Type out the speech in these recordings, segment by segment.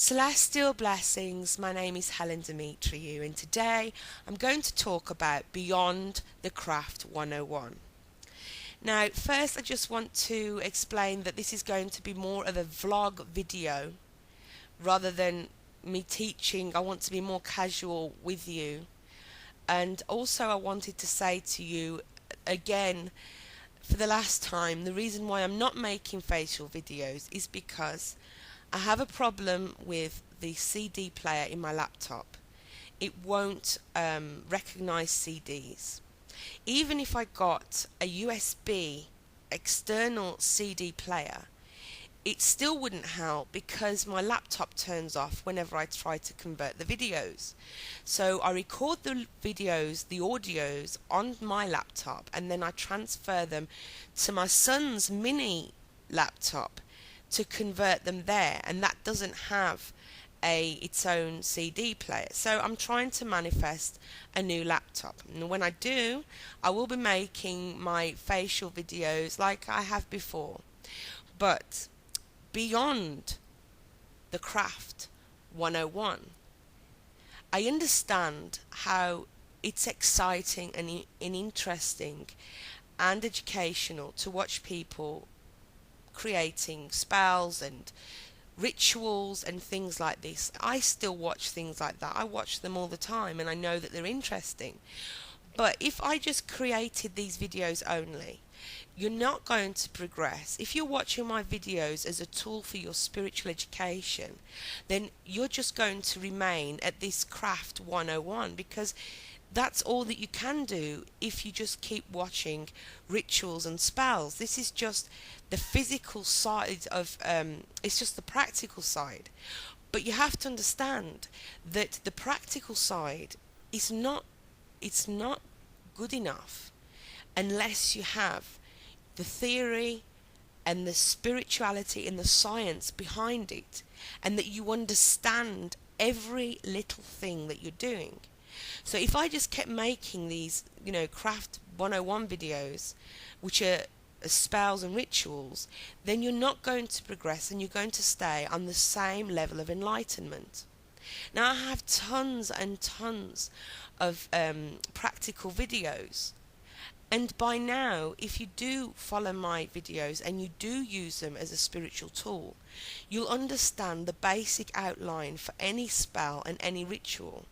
Celestial blessings, my name is Helen Demetriou, and today I'm going to talk about Beyond the Craft 101. Now, first I just want to explain that this is going to be more of a vlog video rather than me teaching. I want to be more casual with you, and also I wanted to say to you again for the last time, the reason why I'm not making facial videos is because I have a problem with the CD player in my laptop. It won't recognize CDs. Even if I got a USB external CD player, it still wouldn't help because my laptop turns off whenever I try to convert the videos. So I record the videos, the audios on my laptop, and then I transfer them to my son's mini laptop to convert them there, and that doesn't have its own CD player. So I'm trying to manifest a new laptop, and when I do, I will be making my facial videos like I have before. But beyond the craft 101, I understand how it's exciting and interesting and educational to watch people creating spells and rituals and things like this. I still watch things like that. I watch them all the time, and I know that they're interesting. But if I just created these videos only, you're not going to progress. If you're watching my videos as a tool for your spiritual education, then you're just going to remain at this craft 101, because that's all that you can do if you just keep watching rituals and spells. This is just the physical side of it's just the practical side. But you have to understand that the practical side is not it's not good enough unless you have the theory and the spirituality and the science behind it, and that you understand every little thing that you're doing. So if I just kept making these, craft 101 videos, which are spells and rituals, then you're not going to progress, and you're going to stay on the same level of enlightenment. Now, I have tons and tons of practical videos, and by now, if you do follow my videos and you do use them as a spiritual tool, you'll understand the basic outline for any spell and any ritual.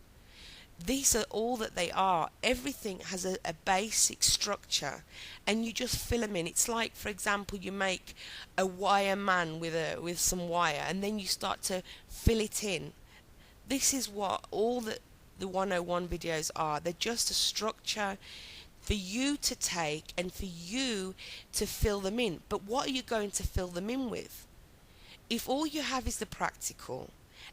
These are all that they are. Everything has a basic structure, and you just fill them in. It's like, for example, you make a wire man with some wire, and then you start to fill it in. This is what all the 101 videos are. They're just a structure for you to take and for you to fill them in. But what are you going to fill them in with? If all you have is the practical,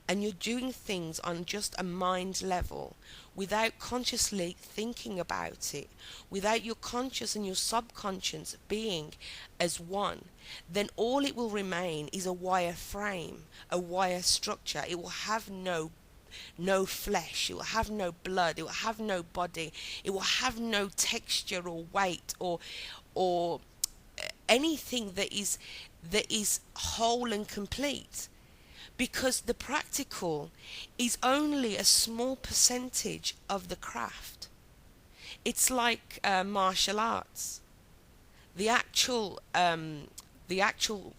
and you're doing things on just a mind level without consciously thinking about it, without your conscious and your subconscious being as one, then all it will remain is a wire frame, a wire structure. It will have no flesh, it will have no blood, it will have no body, it will have no texture or weight or anything that is whole and complete. Because the practical is only a small percentage of the craft. It's like martial arts. The actual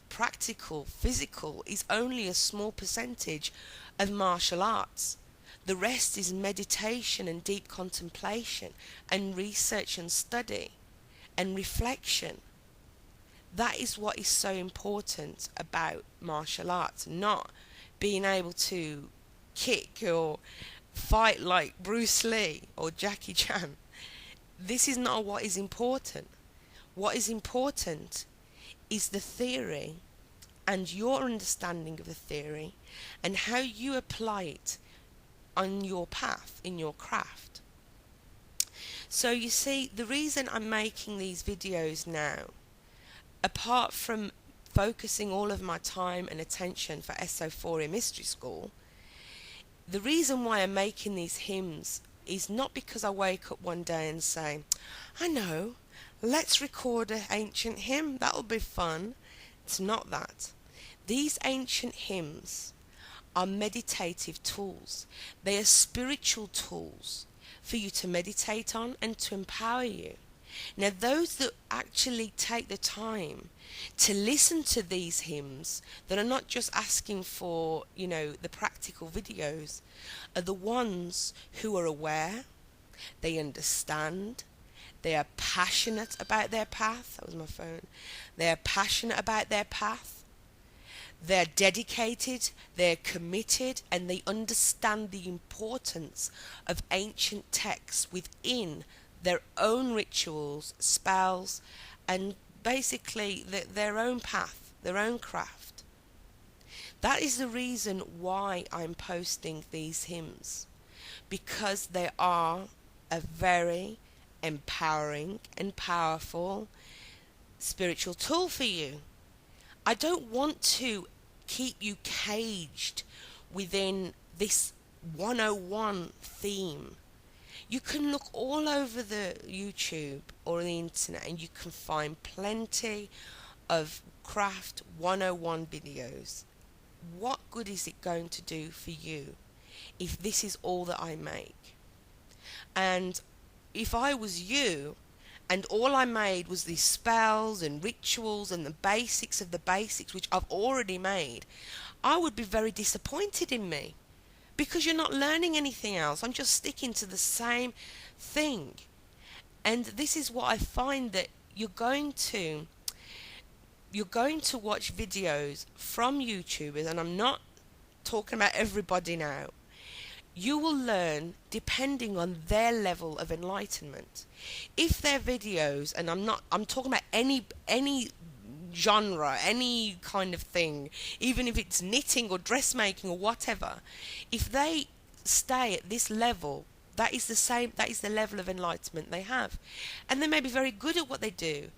practical, physical, is only a small percentage of martial arts. The rest is meditation and deep contemplation and research and study and reflection. That is what is so important about martial arts, not being able to kick or fight like Bruce Lee or Jackie Chan. This is not what is important. What is important is the theory and your understanding of the theory and how you apply it on your path, in your craft. So you see, the reason I'm making these videos now, apart from focusing all of my time and attention for SO4 Mystery School, the reason why I'm making these hymns is not because I wake up one day and say, I know, let's record an ancient hymn, that'll be fun. It's not that. These ancient hymns are meditative tools. They are spiritual tools for you to meditate on and to empower you. Now, those that actually take the time to listen to these hymns, that are not just asking for, the practical videos, are the ones who are aware, they understand, they are passionate about their path. That was my phone. They are passionate about their path. They're dedicated, they're committed, and they understand the importance of ancient texts within their own rituals, spells, and basically their own path, their own craft. That is the reason why I'm posting these hymns, because they are a very empowering and powerful spiritual tool for you. I don't want to keep you caged within this 101 theme. You can look all over the YouTube or the internet and you can find plenty of craft 101 videos. What good is it going to do for you if this is all that I make? And if I was you and all I made was these spells and rituals and the basics of the basics, which I've already made, I would be very disappointed in me, because you're not learning anything else. I'm just sticking to the same thing. And this is what I find, that you're going to watch videos from YouTubers, and I'm not talking about everybody now. You will learn depending on their level of enlightenment. If their videos, and I'm talking about any genre, any kind of thing, even if it's knitting or dressmaking or whatever, if they stay at this level, that is the level of enlightenment they have. And they may be very good at what they do,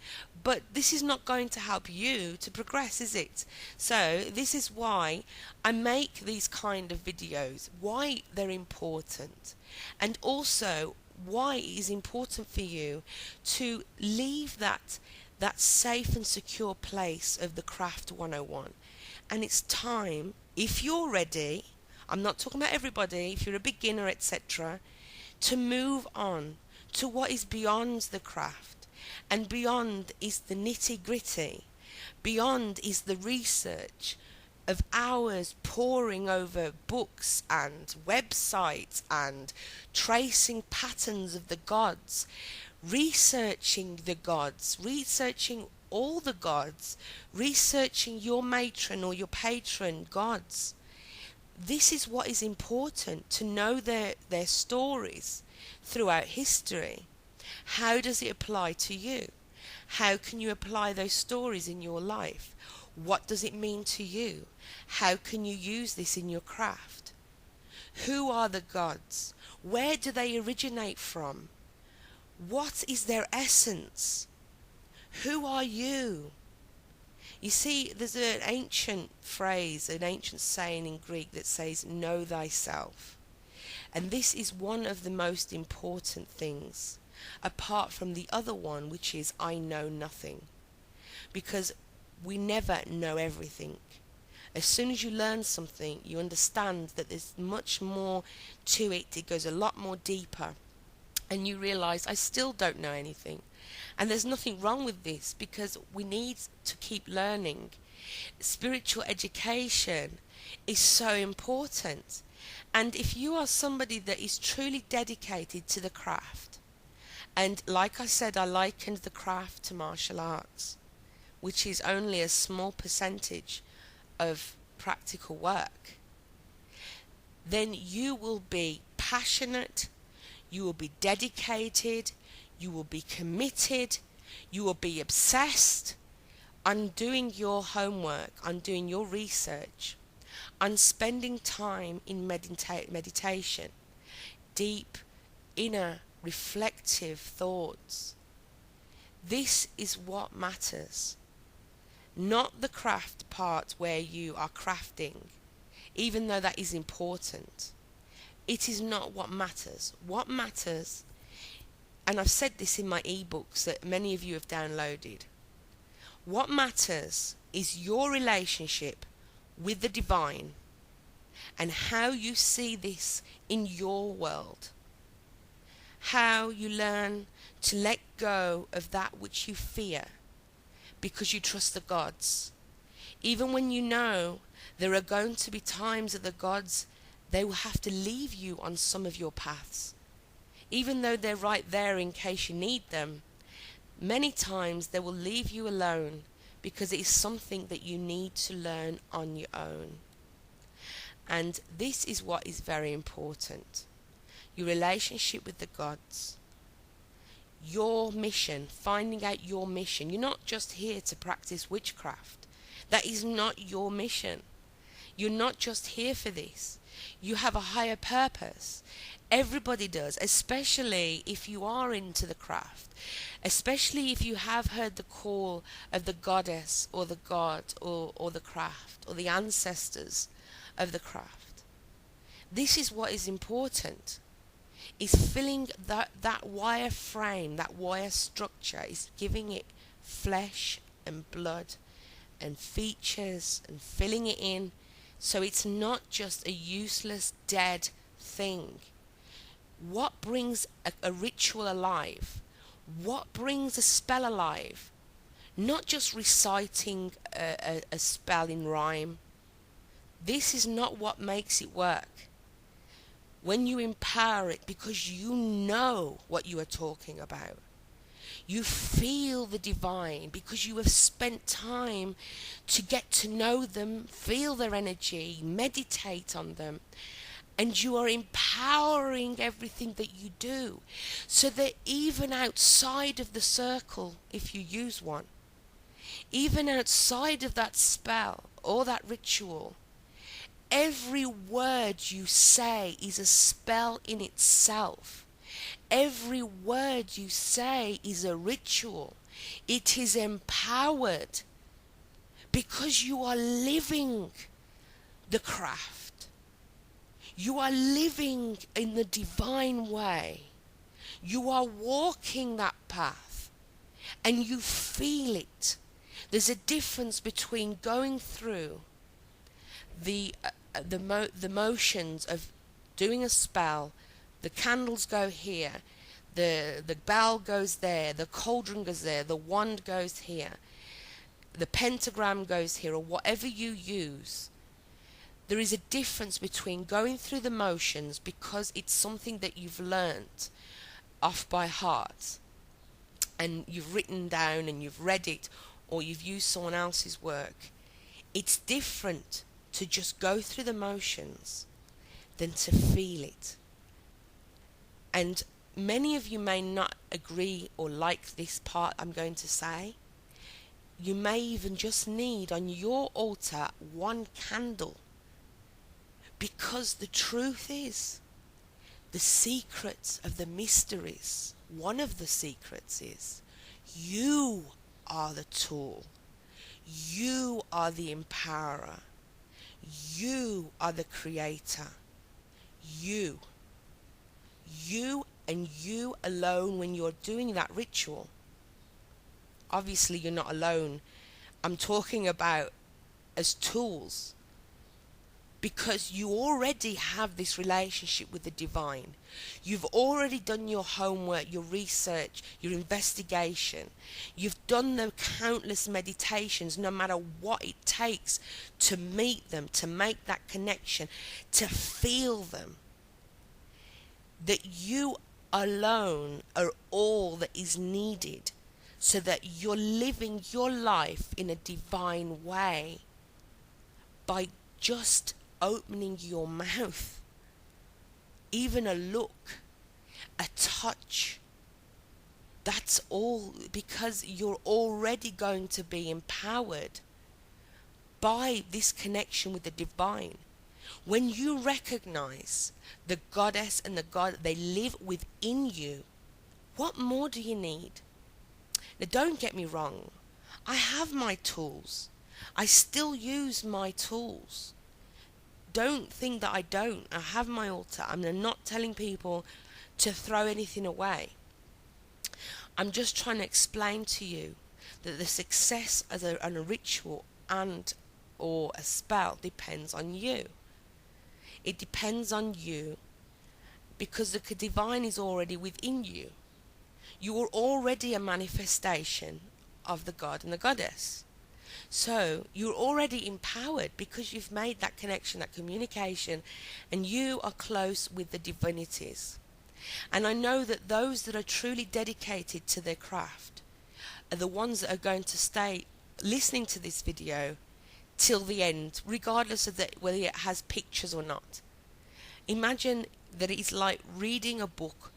but this is not going to help you to progress, is it? So this is why I make these kind of videos, why they're important, and also why it is important for you to leave that safe and secure place of the craft 101. And it's time, if you're ready, I'm not talking about everybody, if you're a beginner, etc., to move on to what is beyond the craft. And beyond is the nitty-gritty. Beyond is the research of hours poring over books and websites and tracing patterns of the gods, researching the gods, researching all the gods, researching your matron or your patron gods. This is what is important, to know their stories throughout history. How does it apply to you? How can you apply those stories in your life? What does it mean to you? How can you use this in your craft? Who are the gods? Where do they originate from? What is their essence? Who are you? You see, there's an ancient phrase, an ancient saying in Greek that says, know thyself. And this is one of the most important things, apart from the other one, which is I know nothing. Because we never know everything. As soon as you learn something, you understand that there's much more to it. It goes a lot more deeper. And you realize, I still don't know anything. And there's nothing wrong with this, because we need to keep learning. Spiritual education is so important. And if you are somebody that is truly dedicated to the craft, and like I said, I likened the craft to martial arts, which is only a small percentage of practical work, then you will be passionate, you will be dedicated, you will be committed, you will be obsessed on doing your homework, on doing your research, on spending time in meditation, deep, inner, reflective thoughts. This is what matters. Not the craft part where you are crafting, even though that is important. It is not what matters. What matters, and I've said this in my ebooks that many of you have downloaded, what matters is your relationship with the divine, and how you see this in your world. How you learn to let go of that which you fear because you trust the gods. Even when you know there are going to be times that the gods, they will have to leave you on some of your paths. Even though they're right there in case you need them, many times they will leave you alone because it is something that you need to learn on your own. And this is what is very important. Your relationship with the gods. Your mission, finding out your mission. You're not just here to practice witchcraft. That is not your mission. You're not just here for this. You have a higher purpose. Everybody does, especially if you are into the craft. Especially if you have heard the call of the goddess or the god or the craft or the ancestors of the craft. This is what is important. Is filling that wire frame, that wire structure, is giving it flesh and blood and features and filling it in, so it's not just a useless dead thing. What brings a ritual alive? What brings a spell alive? Not just reciting a spell in rhyme. This is not what makes it work. When you empower it because you know what you are talking about. You feel the divine because you have spent time to get to know them, feel their energy, meditate on them. And you are empowering everything that you do. So that even outside of the circle, if you use one, even outside of that spell or that ritual, every word you say is a spell in itself. Every word you say is a ritual. It is empowered because you are living the craft. You are living in the divine way. You are walking that path and you feel it. There's a difference between going through the motions of doing a spell. The candles go here, the bell goes there, the cauldron goes there, the wand goes here, the pentagram goes here, or whatever you use. There is a difference between going through the motions because it's something that you've learnt off by heart and you've written down and you've read it, or you've used someone else's work. It's different to just go through the motions than to feel it. And many of you may not agree or like this part I'm going to say. You may even just need on your altar one candle. Because the truth is, the secrets of the mysteries, one of the secrets is, you are the tool. You are the empowerer. You are the creator. You and you alone when you're doing that ritual. Obviously you're not alone. I'm talking about as tools. Because you already have this relationship with the divine. You've already done your homework, your research, your investigation. You've done the countless meditations, no matter what it takes to meet them, to make that connection, to feel them. That you alone are all that is needed so that you're living your life in a divine way by just opening your mouth. Even a look, a touch. That's all, because you're already going to be empowered by this connection with the divine. When you recognize the goddess and the god, they live within you, what more do you need? Now don't get me wrong, I have my tools. I still use my tools. Don't think that I don't. I have my altar. I'm not telling people to throw anything away. I'm just trying to explain to you that the success as a ritual and or a spell depends on you. It depends on you, because the divine is already within you. You are already a manifestation of the God and the Goddess. So you're already empowered because you've made that connection, that communication, and you are close with the divinities. And I know that those that are truly dedicated to their craft are the ones that are going to stay listening to this video till the end, regardless of whether it has pictures or not. Imagine that it's like reading a book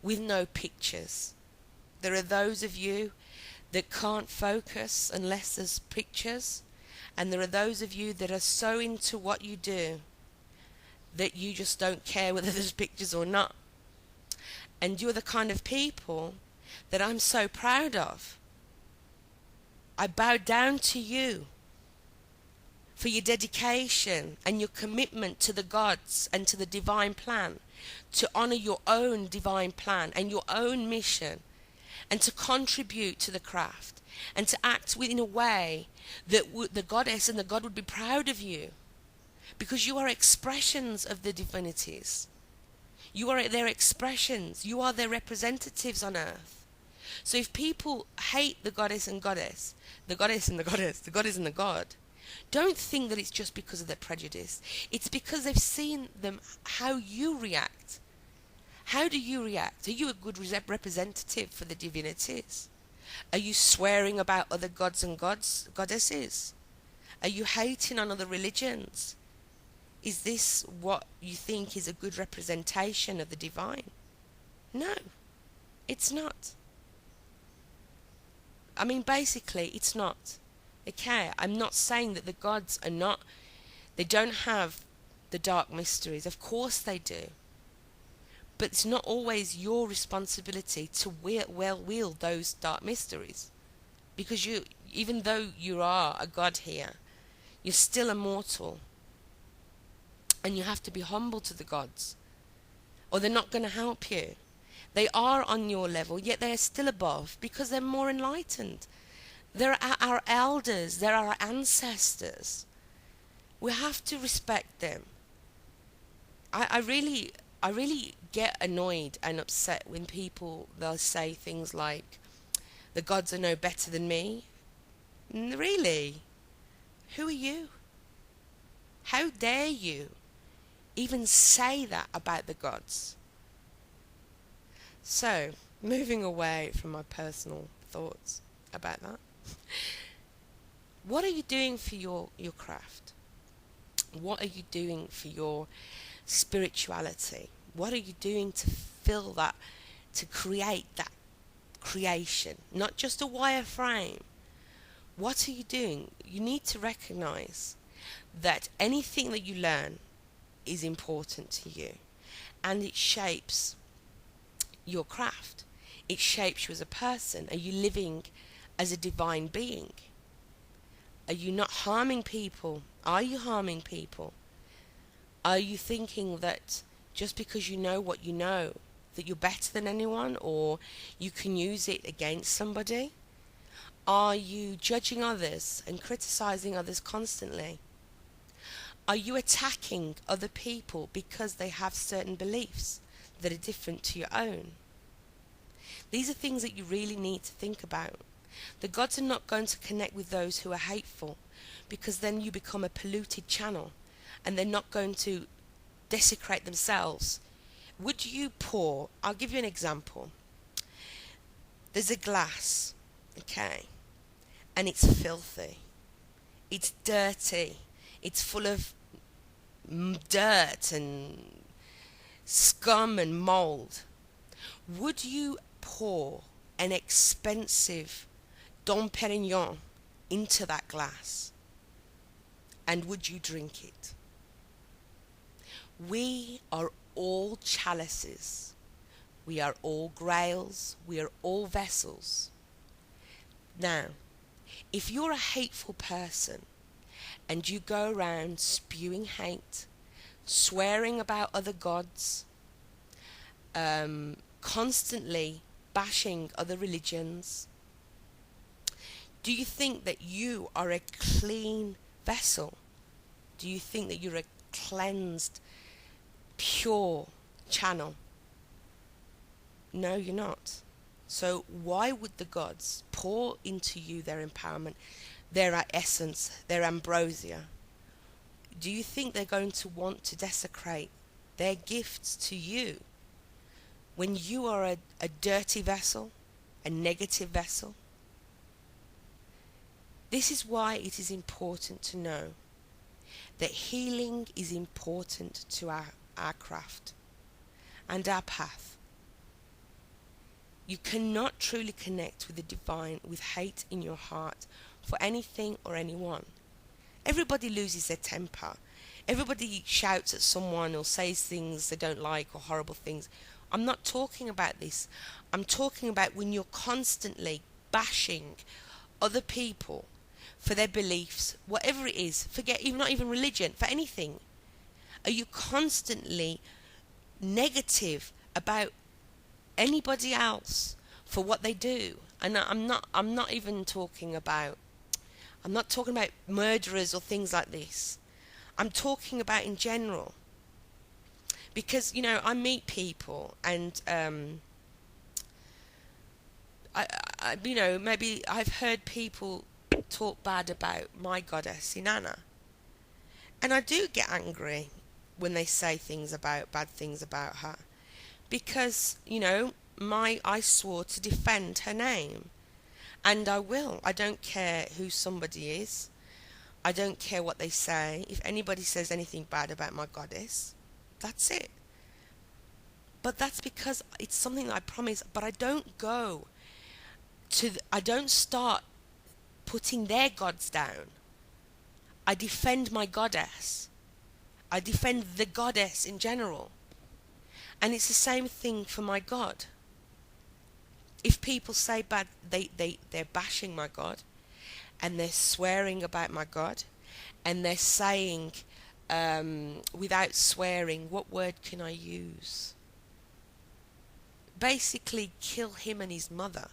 with no pictures. There are those of you that can't focus unless there's pictures, and there are those of you that are so into what you do that you just don't care whether there's pictures or not. And you're the kind of people that I'm so proud of. I bow down to you for your dedication and your commitment to the gods and to the divine plan, to honor your own divine plan and your own mission, and to contribute to the craft, and to act in a way that the goddess and the god would be proud of you, because you are expressions of the divinities. You are their expressions. You are their representatives on earth. So if people hate the goddess and goddess, the goddess and the goddess, the goddess and the god, don't think that it's just because of their prejudice. It's because they've seen them, how you react. How do you react? Are you a good representative for the divinities? Are you swearing about other gods and goddesses? Are you hating on other religions? Is this what you think is a good representation of the divine? No, it's not. I mean, basically, it's not. Okay, I'm not saying that the gods are not, they don't have the dark mysteries. Of course they do. But it's not always your responsibility to wield those dark mysteries. Because you, even though you are a god here, you're still a mortal. And you have to be humble to the gods, or they're not going to help you. They are on your level, yet they are still above because they're more enlightened. They're our elders, they're our ancestors. We have to respect them. I really get annoyed and upset when they'll say things like, the gods are no better than me. Really? Who are you? How dare you even say that about the gods? So, moving away from my personal thoughts about that, what are you doing for your craft? What are you doing for your spirituality? What are you doing to fill that, to create that creation? Not just a wireframe. What are you doing? You need to recognize that anything that you learn is important to you, and it shapes your craft. It shapes you as a person. Are you living as a divine being? Are you not harming people? Are you harming people? Are you thinking that just because you know what you know, that you're better than anyone, or you can use it against somebody? Are you judging others and criticizing others constantly? Are you attacking other people because they have certain beliefs that are different to your own? These are things that you really need to think about. The gods are not going to connect with those who are hateful, because then you become a polluted channel, and they're not going to desecrate themselves. Would you pour, I'll give you an example. There's a glass, okay, and it's filthy. It's dirty. It's full of dirt and scum and mold. Would you pour an expensive Dom Perignon into that glass? And would you drink it? We are all chalices. We are all grails. We are all vessels. Now, if you're a hateful person and you go around spewing hate, swearing about other gods, constantly bashing other religions, do you think that you are a clean vessel? Do you think that you're a cleansed pure channel. No, you're not. So why would the gods pour into you their empowerment, their essence, their ambrosia? Do you think they're going to want to desecrate their gifts to you when you are a dirty vessel, a negative vessel? This is why it is important to know that healing is important to our craft and our path. You cannot truly connect with the divine with hate in your heart for anything or anyone. Everybody loses their temper. Everybody shouts at someone or says things they don't like or horrible things. I'm not talking about this. I'm talking about when you're constantly bashing other people for their beliefs, whatever it is, forget even not even religion, for anything. Are you constantly negative about anybody else for what they do? And I'm not even talking about, I'm not talking about murderers or things like this. I'm talking about in general. Because, I meet people and maybe I've heard people talk bad about my goddess Inanna. And I do get angry when they say bad things about her. Because, I swore to defend her name. And I will. I don't care who somebody is. I don't care what they say. If anybody says anything bad about my goddess, that's it. But that's because it's something that I promise. But I don't go I don't start putting their gods down. I defend my goddess. I defend the goddess in general. And it's the same thing for my God. If people say bad, they're bashing my God, and they're swearing about my God, and they're saying, without swearing, what word can I use? Basically, kill him and his mother.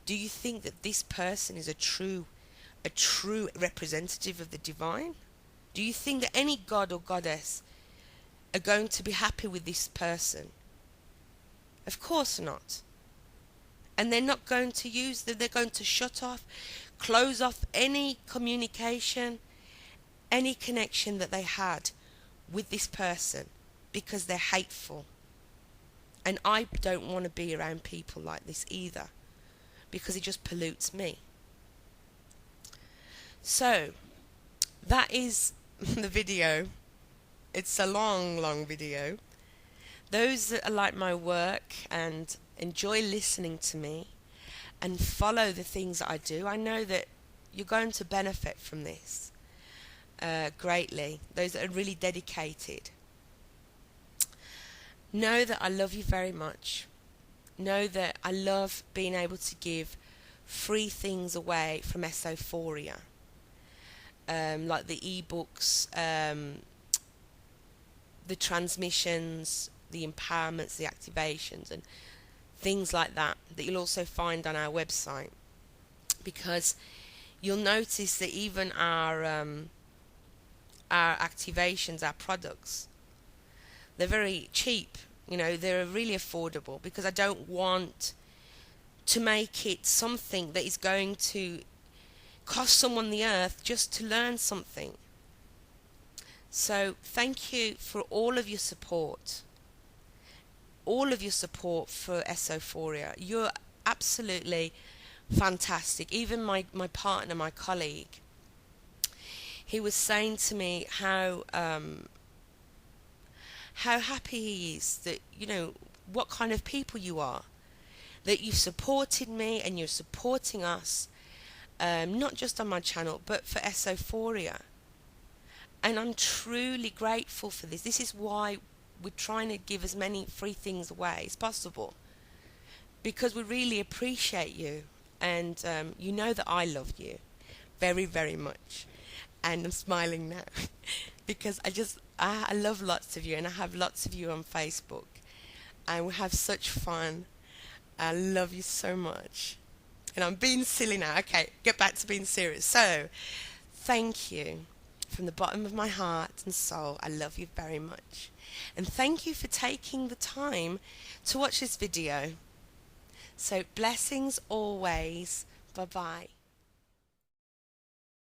Do you think that this person is a true representative of the divine? Do you think that any god or goddess are going to be happy with this person? Of course not. And they're not going to they're going to shut off, close off any communication, any connection that they had with this person because they're hateful. And I don't want to be around people like this either, because it just pollutes me. So, that is the video. It's a long video. Those that like my work and enjoy listening to me and follow the things that I do, I know that you're going to benefit from this greatly. Those that are really dedicated. Know that I love you very much. Know that I love being able to give free things away from Esophoria. Like the ebooks, the transmissions, the empowerments, the activations, and things like that you'll also find on our website. Because you'll notice that even our activations, our products, they're very cheap. They're really affordable, because I don't want to make it something that is going to cost someone the earth just to learn something. So thank you for all of your support. All of your support for Esophoria. You're absolutely fantastic. Even my partner, my colleague, he was saying to me how happy he is that, what kind of people you are. That you've supported me and you're supporting us, not just on my channel, but for Esophoria. And I'm truly grateful for this. This is why we're trying to give as many free things away as possible, because we really appreciate you, and you know that I love you very, very much. And I'm smiling now because I love lots of you, and I have lots of you on Facebook, and we have such fun. I love you so much. And I'm being silly now. Okay, get back to being serious. So, thank you from the bottom of my heart and soul, I love you very much. And thank you for taking the time to watch this video. So blessings always. Bye bye.